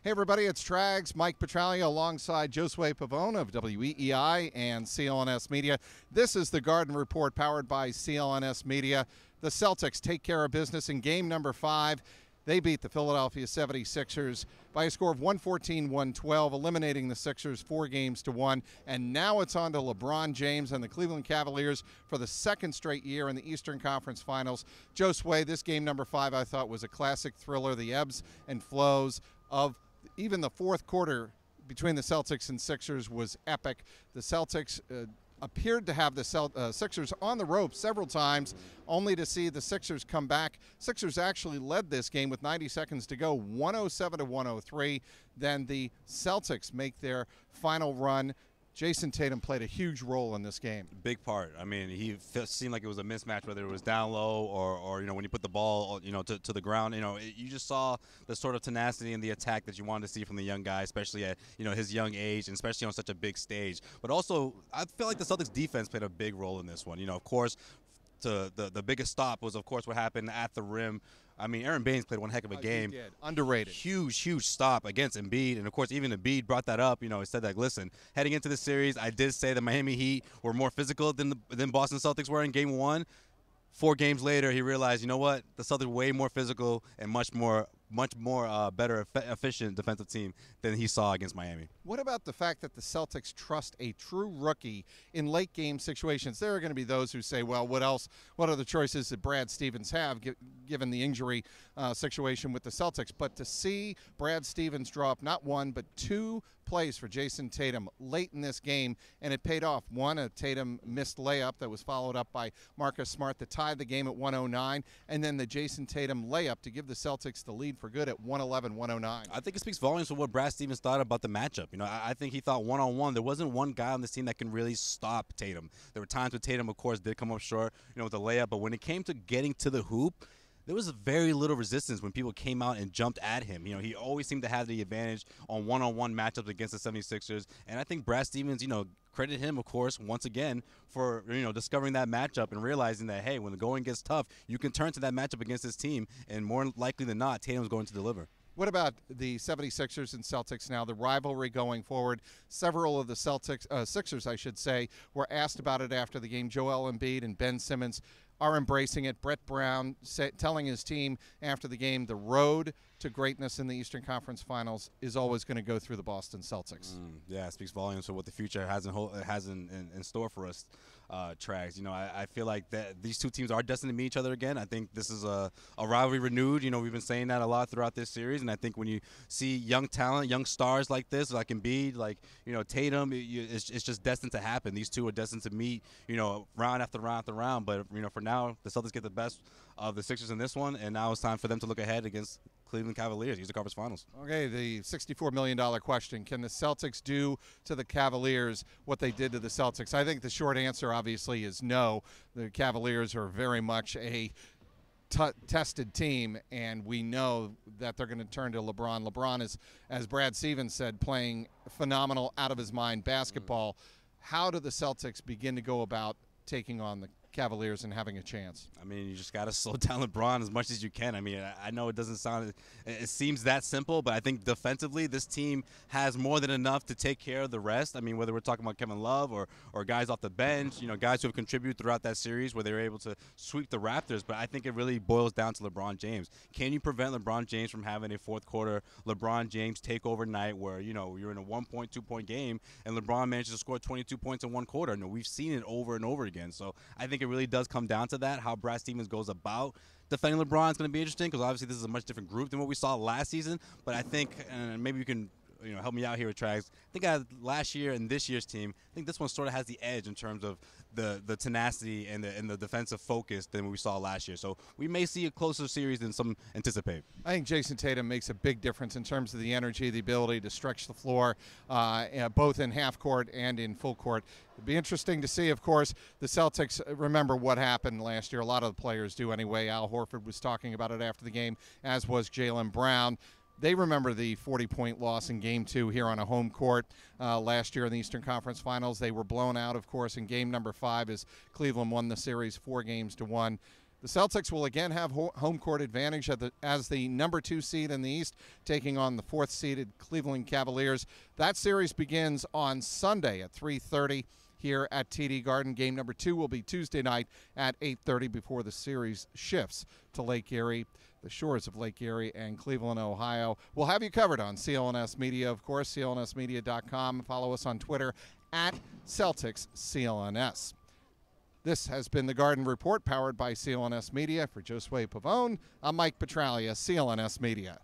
Hey everybody, it's Trags, Mike Petraglia alongside Josue Pavon of WEEI and CLNS Media. This is the Garden Report powered by CLNS Media. The Celtics take care of business in game number 5. They beat the Philadelphia 76ers by a score of 114-112, eliminating the Sixers 4-1. And now it's on to LeBron James and the Cleveland Cavaliers for the second straight year in the Eastern Conference Finals. Josue, this game number 5 I thought was a classic thriller. The ebbs and flows of even the fourth quarter between the Celtics and Sixers was epic. The Celtics appeared to have the Sixers on the ropes several times, only to see the Sixers come back. Sixers actually led this game with 90 seconds to go, 107-103. Then the Celtics make their final run. Jason Tatum played a huge role in this game. Big part. I mean, he seemed like it was a mismatch, whether it was down low or when you put the ball, to the ground. You just saw the sort of tenacity and the attack that you wanted to see from the young guy, especially at, his young age and especially on such a big stage. But also, I feel like the Celtics defense played a big role in this one. Of course, the biggest stop was, of course, what happened at the rim. I mean, Aaron Baines played one heck of a game. He did. Underrated. Huge stop against Embiid. And, of course, even Embiid brought that up. He said that, listen, heading into the series, I did say the Miami Heat were more physical than Boston Celtics were in Game 1. 4 games later, he realized, you know what, the Celtics were way more physical and much more better, efficient defensive team than he saw against Miami. What about the fact that the Celtics trust a true rookie in late game situations? There are going to be those who say, well, what other choices did Brad Stevens have given the injury situation with the Celtics? But to see Brad Stevens draw up not one but 2 plays for Jason Tatum late in this game, and it paid off. One, a Tatum missed layup that was followed up by Marcus Smart that tied the game at 109, and then the Jason Tatum layup to give the Celtics the lead for good at 111-109. I think it speaks volumes for what Brad Stevens thought about the matchup. I think he thought one-on-one, there wasn't one guy on this team that can really stop Tatum. There were times when Tatum, of course, did come up short, with the layup, but when it came to getting to the hoop, there was very little resistance when people came out and jumped at him. He always seemed to have the advantage on one-on-one matchups against the 76ers. And I think Brad Stevens, credit him, of course, once again for, discovering that matchup and realizing that, hey, when the going gets tough, you can turn to that matchup against this team, and more likely than not, Tatum's going to deliver. What about the 76ers and Celtics now, the rivalry going forward? Several of the Sixers, I should say, were asked about it after the game. Joel Embiid and Ben Simmons are embracing it. Brett Brown telling his team after the game, the road to greatness in the Eastern Conference Finals is always going to go through the Boston Celtics. Yeah, it speaks volumes for what the future has in store for us, Trags. I feel like that these two teams are destined to meet each other again. I think this is a rivalry renewed. We've been saying that a lot throughout this series, and I think when you see young talent, young stars like this, like Embiid, like Tatum, it's just destined to happen. These two are destined to meet, round after round after round. But for now, the Celtics get the best of the Sixers in this one, and now it's time for them to look ahead against Cleveland Cavaliers, Eastern Conference Finals. Okay, the $64 million question. Can the Celtics do to the Cavaliers what they did to the Celtics? I think the short answer, obviously, is no. The Cavaliers are very much a tested team, and we know that they're going to turn to LeBron. LeBron is, as Brad Stevens said, playing phenomenal, out-of-his-mind basketball. How do the Celtics begin to go about taking on the Cavaliers and having a chance? I mean, you just got to slow down LeBron as much as you can. I mean, I know it doesn't sound – it seems that simple, but I think defensively this team has more than enough to take care of the rest. I mean, whether we're talking about Kevin Love or guys off the bench, guys who have contributed throughout that series where they were able to sweep the Raptors, but I think it really boils down to LeBron James. Can you prevent LeBron James from having a fourth quarter LeBron James takeover night where, you're in a 1-point, 2-point game and LeBron manages to score 22 points in one quarter? We've seen it over and over again. So I think it really does come down to that. How Brad Stevens goes about defending LeBron is going to be interesting because obviously this is a much different group than what we saw last season. But I think, and maybe you can help me out here with Trags, I think last year and this year's team, I think this one sort of has the edge in terms of the tenacity and the defensive focus than what we saw last year. So we may see a closer series than some anticipate. I think Jason Tatum makes a big difference in terms of the energy, the ability to stretch the floor, both in half court and in full court. It'd be interesting to see, of course, the Celtics remember what happened last year. A lot of the players do anyway. Al Horford was talking about it after the game, as was Jaylen Brown. They remember the 40-point loss in Game 2 here on a home court last year in the Eastern Conference Finals. They were blown out, of course, in Game number 5 as Cleveland won the series 4-1. The Celtics will again have home court advantage as the number 2 seed in the East, taking on the 4th seeded Cleveland Cavaliers. That series begins on Sunday at 3:30 here at TD Garden. Game number 2 will be Tuesday night at 8:30 before the series shifts to Lake Erie, the shores of Lake Erie and Cleveland, Ohio. We'll have you covered on CLNS Media, of course, clnsmedia.com. Follow us on Twitter at Celtics CLNS. This has been the Garden Report, powered by CLNS Media. For Josue Pavon, I'm Mike Petraglia, CLNS Media.